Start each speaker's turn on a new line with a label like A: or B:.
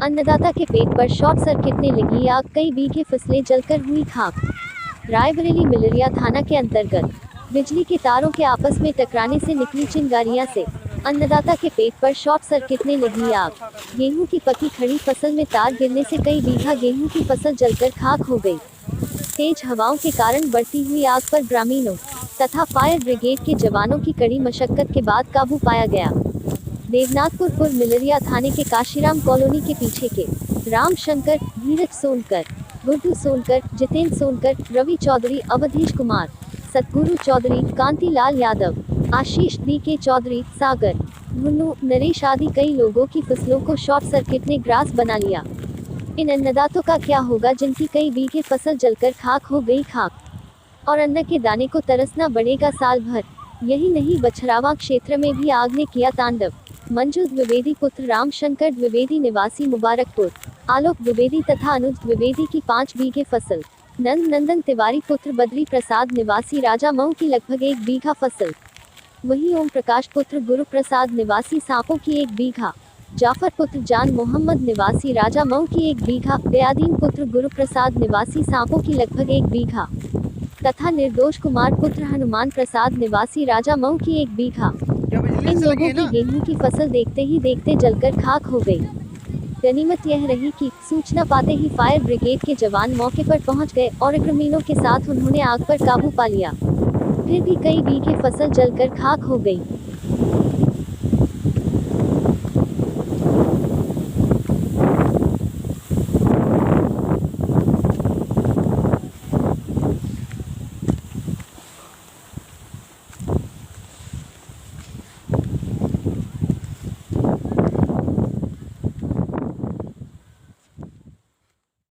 A: अन्नदाता के पेट पर शॉर्ट सर्किट ने लगी आग, कई बीघे फसलें जलकर हुई खाक। रायबरेली मिलरिया थाना के अंतर्गत बिजली के तारों के आपस में टकराने से निकली चिंगारियां से अन्नदाता के पेट पर शॉर्ट सर्किट ने लगी आग। गेहूं की पकी खड़ी फसल में तार गिरने से कई बीघा गेहूं की फसल जलकर खाक हो गई। तेज हवाओं के कारण बढ़ती हुई आग पर ग्रामीणों तथा फायर ब्रिगेड के जवानों की कड़ी मशक्कत के बाद काबू पाया गया। देवनाथपुर पूर्व मिलरिया थाने के काशीराम कॉलोनी के पीछे के राम शंकर, धीरज सोनकर, गुड्डू सोनकर, जितेंद्र सोनकर, रवि चौधरी, अवधेश कुमार, सतगुरु चौधरी, कांतिलाल यादव, आशीष डी के चौधरी, सागर, मुन्नू, नरेश आदि कई लोगों की फसलों को शॉर्ट सर्किट ने ग्रास बना लिया। इन अन्नदातों का क्या होगा जिनकी कई बीघे फसल जलकर खाक हो गई खाक। और अन्न के दाने को तरसना बढ़ेगा साल भर। यही नहीं, बछरावा क्षेत्र में भी आग ने किया तांडव। मंजू द्विवेदी पुत्र रामशंकर द्विवेदी निवासी मुबारकपुर, आलोक द्विवेदी तथा अनुज द्विवेदी की 5 बीघे फसल, नंद नंदन तिवारी पुत्र बद्री प्रसाद निवासी राजा मऊ की लगभग 1 बीघा फसल, वहीं ओम प्रकाश पुत्र गुरु प्रसाद निवासी सांपों की 1 बीघा, जाफर पुत्र जान मोहम्मद निवासी राजा मऊ की 1 बीघा, दयादीन पुत्र गुरु प्रसाद निवासी सांपों की लगभग 1 बीघा तथा निर्दोष कुमार पुत्र हनुमान प्रसाद निवासी राजा मऊ की 1 बीघा। इन लोगों की गेहूं की फसल देखते ही देखते जलकर खाक हो गई। गनीमत यह रही कि सूचना पाते ही फायर ब्रिगेड के जवान मौके पर पहुंच गए और ग्रामीणों के साथ उन्होंने आग पर काबू पा लिया। फिर भी कई बीघे फसल जलकर खाक हो गई।